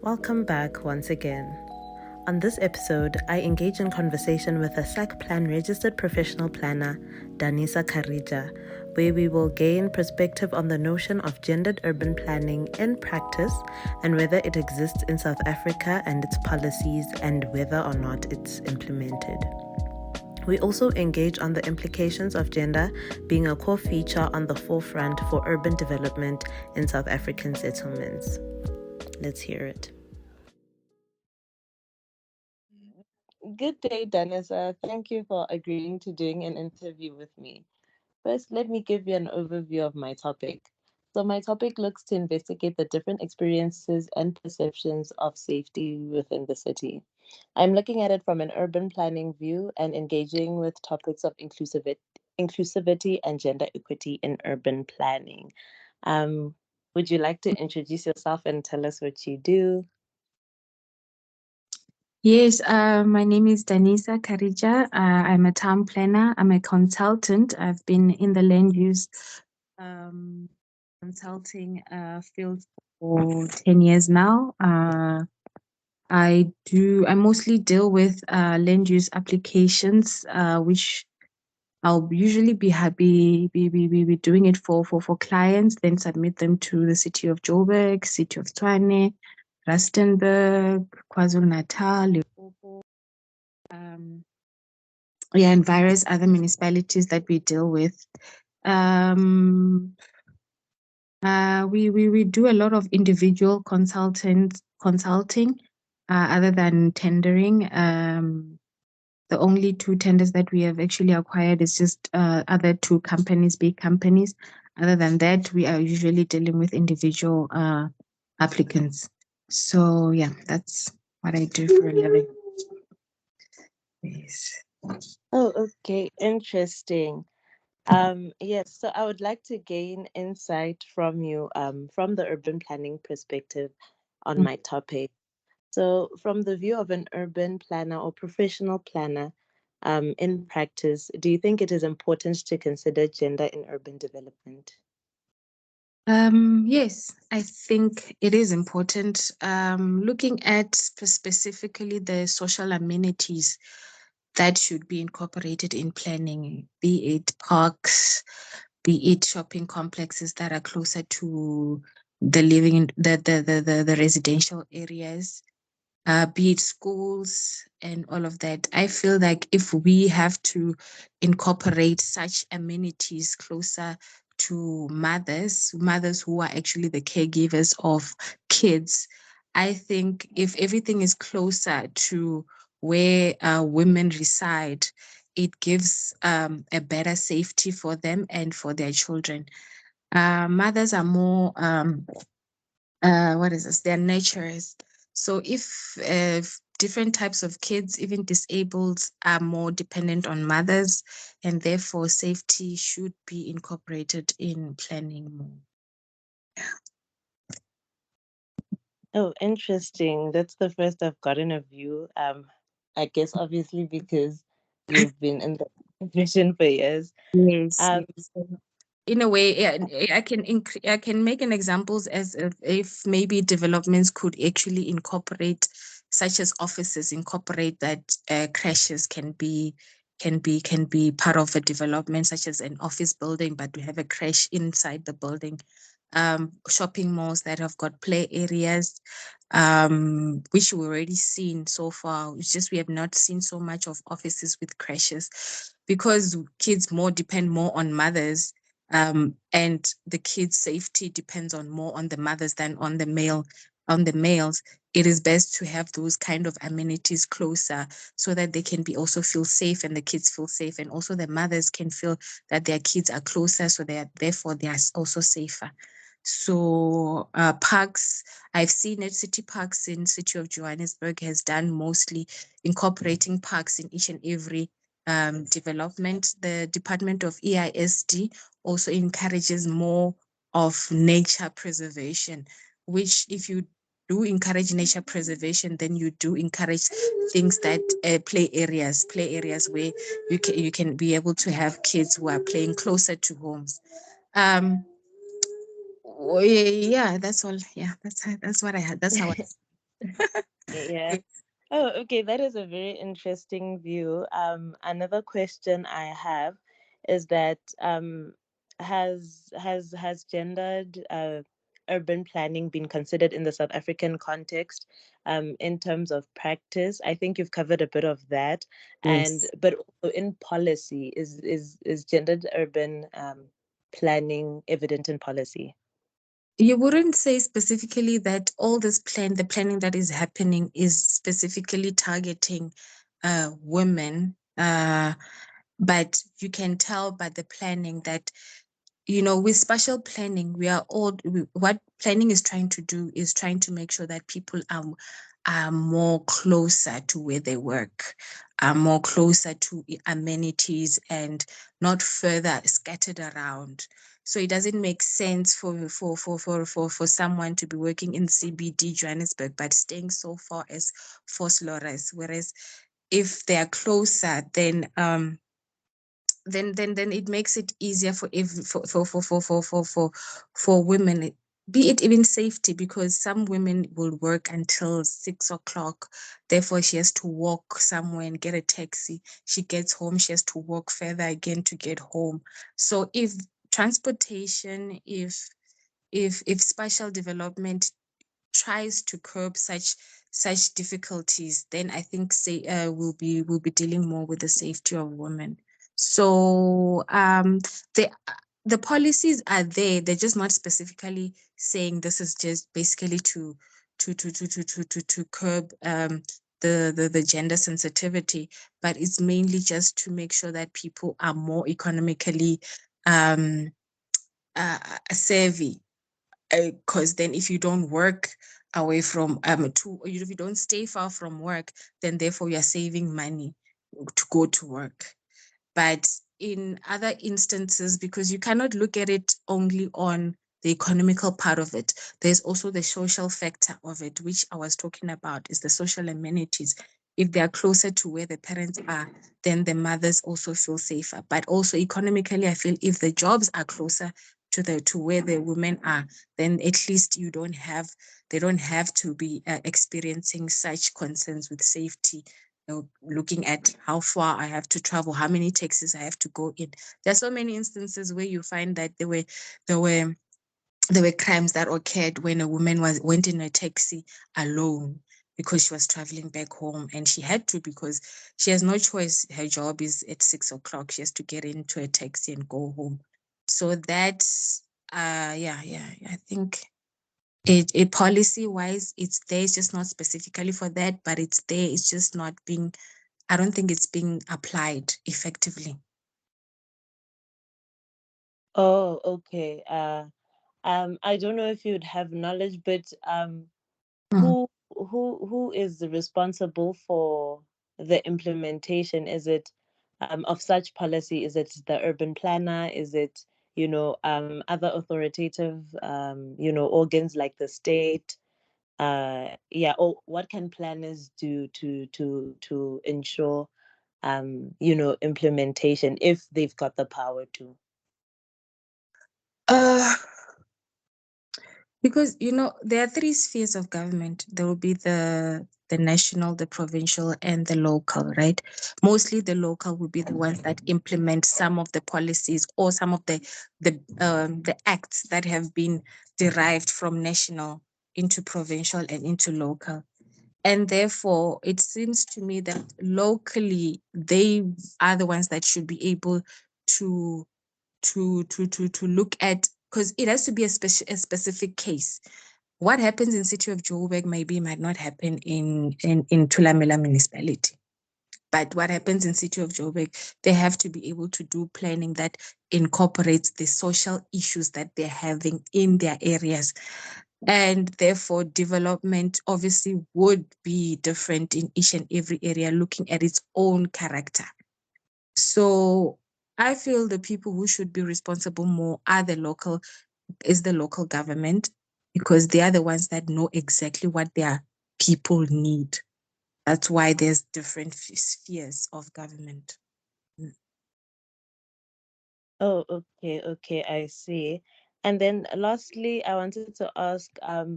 Welcome back once again. On this episode, I engage in conversation with a SACPLAN registered professional planner, Danisa Kharidzha, where we will gain perspective on the notion of gendered urban planning in practice and whether it exists in South Africa and its policies and whether or not it's implemented. We also engage on the implications of gender being a core feature on the forefront for urban development in South African settlements. Let's hear it. Good day, Danisa. Thank you for agreeing to doing an interview with me. First, let me give you an overview of my topic. So, my topic looks to investigate the different experiences and perceptions of safety within the city. I'm looking at it from an urban planning view and engaging with topics of inclusivity and gender equity in urban planning. Um, would you like to introduce yourself and tell us what you do? Yes, my name is Danisa Kharidzha. I'm a town planner. I'm a consultant. I've been in the land use um, consulting field for 10 years now. I mostly deal with land use applications, which I'll usually be happy be doing it for clients, then submit them to the city of Joburg, city of Tshwane, Rustenburg, KwaZulu Natal, Limpopo, um, yeah, and various other municipalities that we deal with. Um, we do a lot of individual consulting, other than tendering. The only two tenders that we have actually acquired is just other two companies, big companies. Other than that, we are usually dealing with individual applicants. So yeah, that's what I do for a living. Yes. Oh, okay, interesting. Yes, so I would like to gain insight from you, from the urban planning perspective on my topic. So, from the view of an urban planner or professional planner, in practice, do you think it is important to consider gender in urban development? Yes, I think it is important. Looking at specifically the social amenities that should be incorporated in planning, be it parks, be it shopping complexes that are closer to the living in the residential areas, be it schools and all of that. I feel like if we have to incorporate such amenities closer to mothers who are actually the caregivers of kids, I think if everything is closer to where women reside, it gives a better safety for them and for their children. Mothers are more what is this? They're nurturers. So if different types of kids, even disabled, are more dependent on mothers, and therefore safety should be incorporated in planning more. Oh, interesting. That's the first I've gotten a view. I guess obviously because you've been in the profession for years. Yes, Um, yes. In a way, yeah, I can make an examples as if maybe developments could actually incorporate, such as offices, incorporate that crashes can be part of a development, such as an office building, but we have a crash inside the building. Shopping malls that have got play areas, which we've already seen so far. It's just we have not seen so much of offices with crashes because kids more depend more on mothers, and the kids' safety depends on more on the mothers than on the males. It is best to have those kind of amenities closer so that they can be also feel safe and the kids feel safe, and also the mothers can feel that their kids are closer, so therefore they are also safer. So parks, I've seen it. City Parks in City of Johannesburg has done mostly incorporating parks in each and every development. The Department of EISD also encourages more of nature preservation, which if you do encourage nature preservation, then you do encourage things that play areas where you can be able to have kids who are playing closer to homes. Yeah, that's all. Yeah, that's what I had. That's how I. Yeah. Oh, okay. That is a very interesting view. Another question I have is that has gendered urban planning been considered in the South African context in terms of practice? I think you've covered a bit of that, and Yes. but also in policy, is gendered urban planning evident in policy? You wouldn't say specifically that all the planning that is happening is specifically targeting women, but you can tell by the planning that, with spatial planning, what planning is trying to do is trying to make sure that people are more closer to where they work, are more closer to amenities and not further scattered around. So it doesn't make sense for someone to be working in CBD Johannesburg but staying so far as Vosloorus. Whereas if they are closer, then it makes it easier for women, be it even safety, because some women will work until 6 o'clock. Therefore, she has to walk somewhere and get a taxi. She gets home, she has to walk further again to get home. So if transportation, if spatial development tries to curb such difficulties, then I think say we'll be dealing more with the safety of women. So the policies are there. They're just not specifically saying this is just basically to curb the gender sensitivity, but it's mainly just to make sure that people are more economically um savvy, because then if you don't work away from if you don't stay far from work, then therefore you're saving money to go to work. But in other instances, because you cannot look at it only on the economical part of it, there's also the social factor of it, which I was talking about, is the social amenities. If they are closer to where the parents are, then the mothers also feel safer. But also economically, I feel if the jobs are closer to where the women are, then at least they don't have to be experiencing such concerns with safety, looking at how far I have to travel, how many taxis I have to go in. There are so many instances where you find that there were there were crimes that occurred when a woman went in a taxi alone because she was traveling back home, and she had to, because she has no choice. Her job is at 6 o'clock. She has to get into a taxi and go home. So that's yeah, I think it policy wise, it's there. It's just not specifically for that, but it's there. It's just not being, I don't think it's being applied effectively. Oh, okay. I don't know if you'd have knowledge, but Mhm. who is responsible for the implementation? Is it of such policy? Is it the urban planner? Is it, other authoritative organs like the state? Yeah, or what can planners do to ensure implementation if they've got the power to? Uh, Because there are three spheres of government. There will be the national, the provincial, and the local, right? Mostly the local will be the ones that implement some of the policies or some of the acts that have been derived from national into provincial and into local. And therefore, it seems to me that locally they are the ones that should be able to to look at, because it has to be a specific case. What happens in city of Joburg might not happen in Tulamela municipality. But what happens in city of Joburg, they have to be able to do planning that incorporates the social issues that they're having in their areas. And therefore, development obviously would be different in each and every area, looking at its own character. So I feel the people who should be responsible more are the local government, because they are the ones that know exactly what their people need. That's why there's different spheres of government. Mm. Oh, okay, okay, I see. And then lastly, I wanted to ask,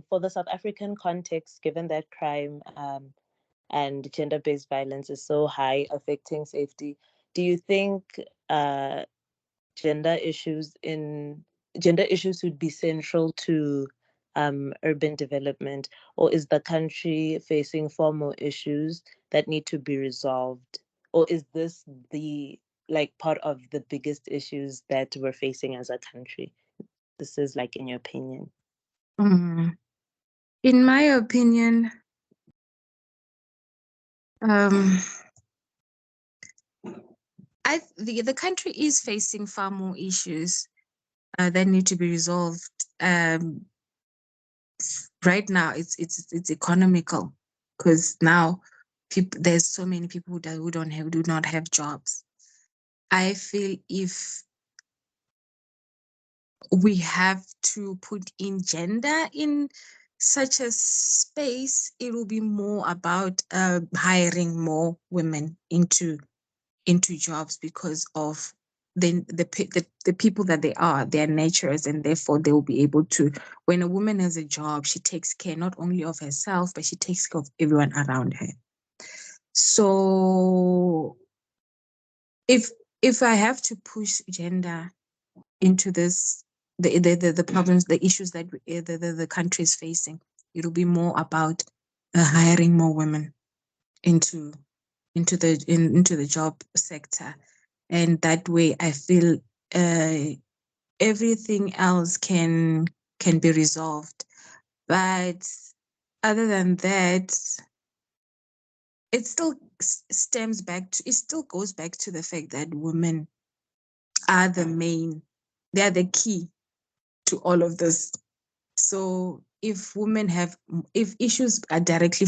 for the South African context, given that crime and gender-based violence is so high, affecting safety, do you think gender issues in gender issues would be central to urban development, or is the country facing far more issues that need to be resolved, or is this the like part of the biggest issues that we're facing as a country? This is like in your opinion. Mm. In my opinion, um, the country is facing far more issues that need to be resolved. Right now, it's economical because now people there's so many people who do not have jobs. I feel if we have to put in gender in such a space, it will be more about hiring more women into jobs because of the people that they are, their natures, and therefore they will be able to. When a woman has a job, she takes care not only of herself, but she takes care of everyone around her. So if if I have to push gender into this, the problems, the issues that the country is facing, it'll be more about hiring more women into into the job sector, and that way I feel uh, everything else can be resolved. But other than that, it still stems back to, it still goes back to the fact that women are the main, they are the key to all of this. So if women have, if issues are directly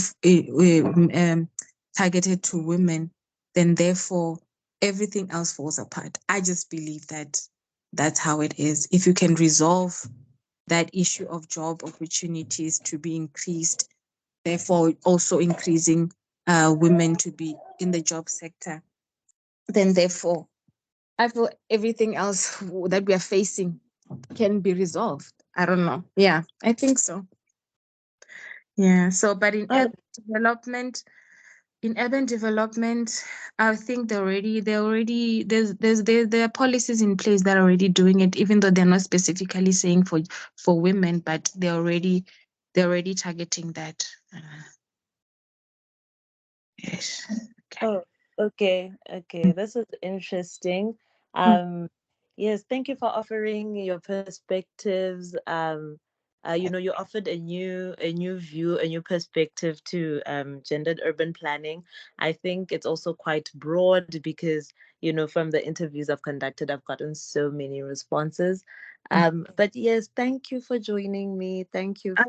targeted to women, then therefore everything else falls apart. I just believe that that's how it is. If you can resolve that issue of job opportunities to be increased, therefore also increasing women to be in the job sector, then therefore I feel everything else that we are facing can be resolved. I don't know. Yeah, I think so. Yeah. So, but Oh, in urban development, I think there are policies in place that are already doing it, even though they're not specifically saying for women, but they're already targeting that. Yes. Okay. oh, okay, okay. This is interesting. Mm. Um, yes, thank you for offering your perspectives. You offered a new view, a new perspective to gendered urban planning. I think it's also quite broad because, from the interviews I've conducted, I've gotten so many responses. But yes, thank you for joining me. Thank you for